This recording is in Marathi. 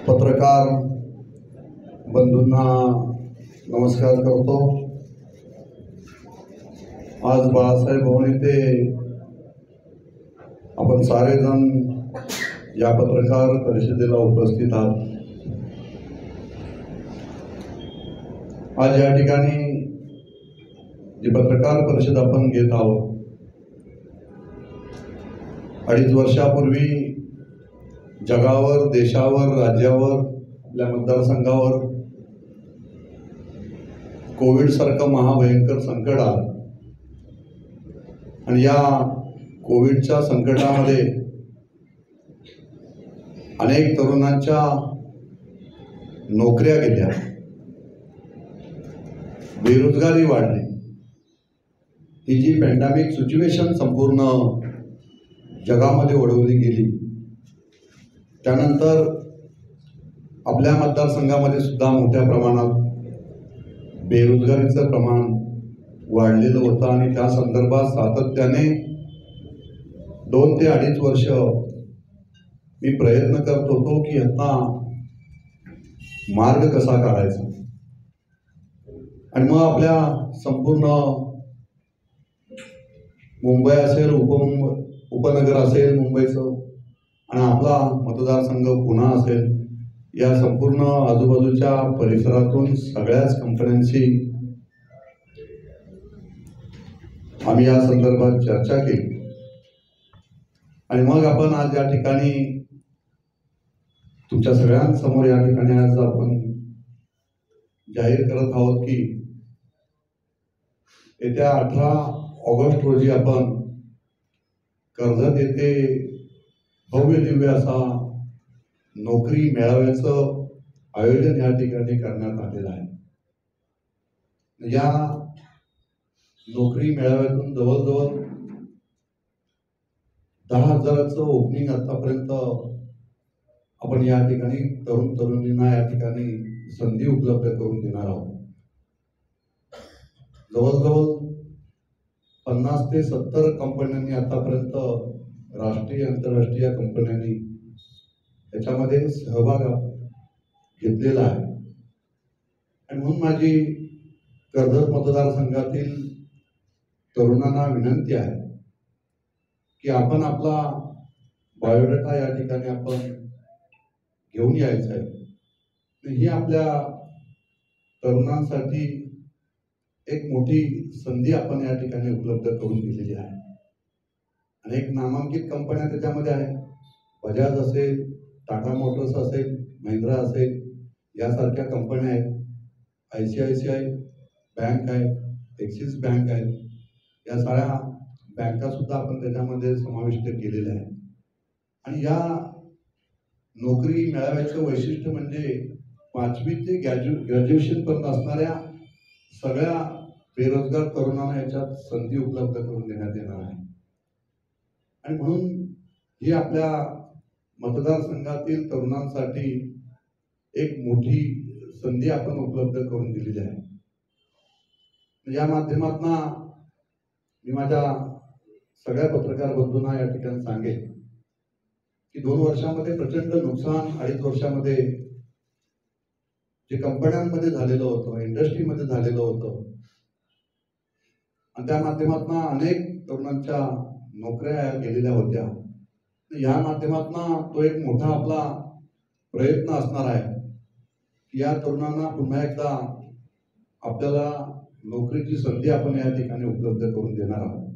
पत्रकार बंधूंना नमस्कार करतो। आज बाळासाहेब भवन येथे आपण सारेजण या पत्रकार परिषदेला उपस्थित आहात। आज या ठिकाणी जी पत्रकार परिषद आपण घेत आहोत, 2.5 वर्षापूर्वी जगावर, देशावर, राज्यावर, आपल्या मतदारसंघावर कोविड सारखं महाभयंकर संकट आलं आणि या कोविडच्या संकटामध्ये अनेक तरुणांच्या नोकऱ्या गेल्या, बेरोजगारी वाढली। ही जी पॅन्डेमिक सिच्युएशन संपूर्ण जगामध्ये ओढवली गेली, त्यानंतर आपल्या मतदारसंघामध्ये सुद्धा मोठ्या प्रमाणात बेरोजगारीचं प्रमाण वाढलेलं होतं आणि त्या संदर्भात सातत्याने 2 ते 2.5 वर्ष मी प्रयत्न करत होतो की आता मार्ग कसा काढायचा। आणि मग आपल्या संपूर्ण मुंबई असेल, उपनगर असेल मुंबईचं, आणि आपला मतदारसंघ पुणे असेल, या संपूर्ण आजूबाजूच्या परिसरातून सगळ्याच कंपन्यांशी आम्ही या संदर्भात चर्चा केली आणि मग आपण आज या ठिकाणी तुमच्या सगळ्यांसमोर या ठिकाणी आज आपण जाहीर करत आहोत की येत्या 18 ऑगस्ट रोजी आपण कर्जत येथे भव्य दिव्य असा नोकरी मेळाव्याचं आयोजन या ठिकाणी करण्यात आलेलं आहे। या नोकरी मेळाव्यातून जवळजवळ 10,000चं ओपनिंग आतापर्यंत आपण या ठिकाणी तरुण तरुणींना या ठिकाणी संधी उपलब्ध करून देणार आहोत। जवळजवळ 50 ते 70 कंपन्यांनी आतापर्यंत, राष्ट्रीय आंतरराष्ट्रीय कंपन्यांनी याच्यामध्ये सहभाग घेतलेला आहे। आणि म्हणून माझी कर्जत मतदारसंघातील तरुणांना विनंती आहे की आपण आपला बायोडाटा या ठिकाणी आपण घेऊन यायचा आहे। ही आपल्या तरुणांसाठी एक मोठी संधी आपण या ठिकाणी उपलब्ध करून दिलेली आहे। अनेक नामांकित कंपन्या त्याच्यामध्ये आहेत। बजाज असेल, टाटा मोटर्स असेल, महिंद्रा असेल, यासारख्या कंपन्या आहेत। ICICI बँक आहे, ॲक्सिस बँक आहे, या सगळ्या बँका सुद्धा आपण त्याच्यामध्ये समाविष्ट केलेल्या आहेत। आणि या नोकरी मेळाव्याचं वैशिष्ट्य म्हणजे 5वी ते ग्रॅज्युएशन पर्यंत असणाऱ्या सगळ्या बेरोजगार तरुणांना याच्यात संधी उपलब्ध करून देण्यात येणार आहे। आणि म्हणून ही आपल्या मतदारसंघातील तरुणांसाठी एक मोठी संधी आपण उपलब्ध करून दिलेली आहे। या माध्यमातून मी माझ्या सगळ्या पत्रकार बंधूंना या ठिकाणी सांगेन की 2 वर्षामध्ये प्रचंड नुकसान, 2.5 वर्षामध्ये जे कंपन्यांमध्ये झालेलं होतं, इंडस्ट्रीमध्ये झालेलं होतं, आणि त्या माध्यमातून अनेक तरुणांच्या नोकऱ्या गेलेल्या होत्या। या माध्यमातून तो एक मोठा आपला प्रयत्न असणार आहे की या तरुणांना पुन्हा एकदा आपल्याला नोकरीची संधी आपण या ठिकाणी उपलब्ध करून देणार आहोत।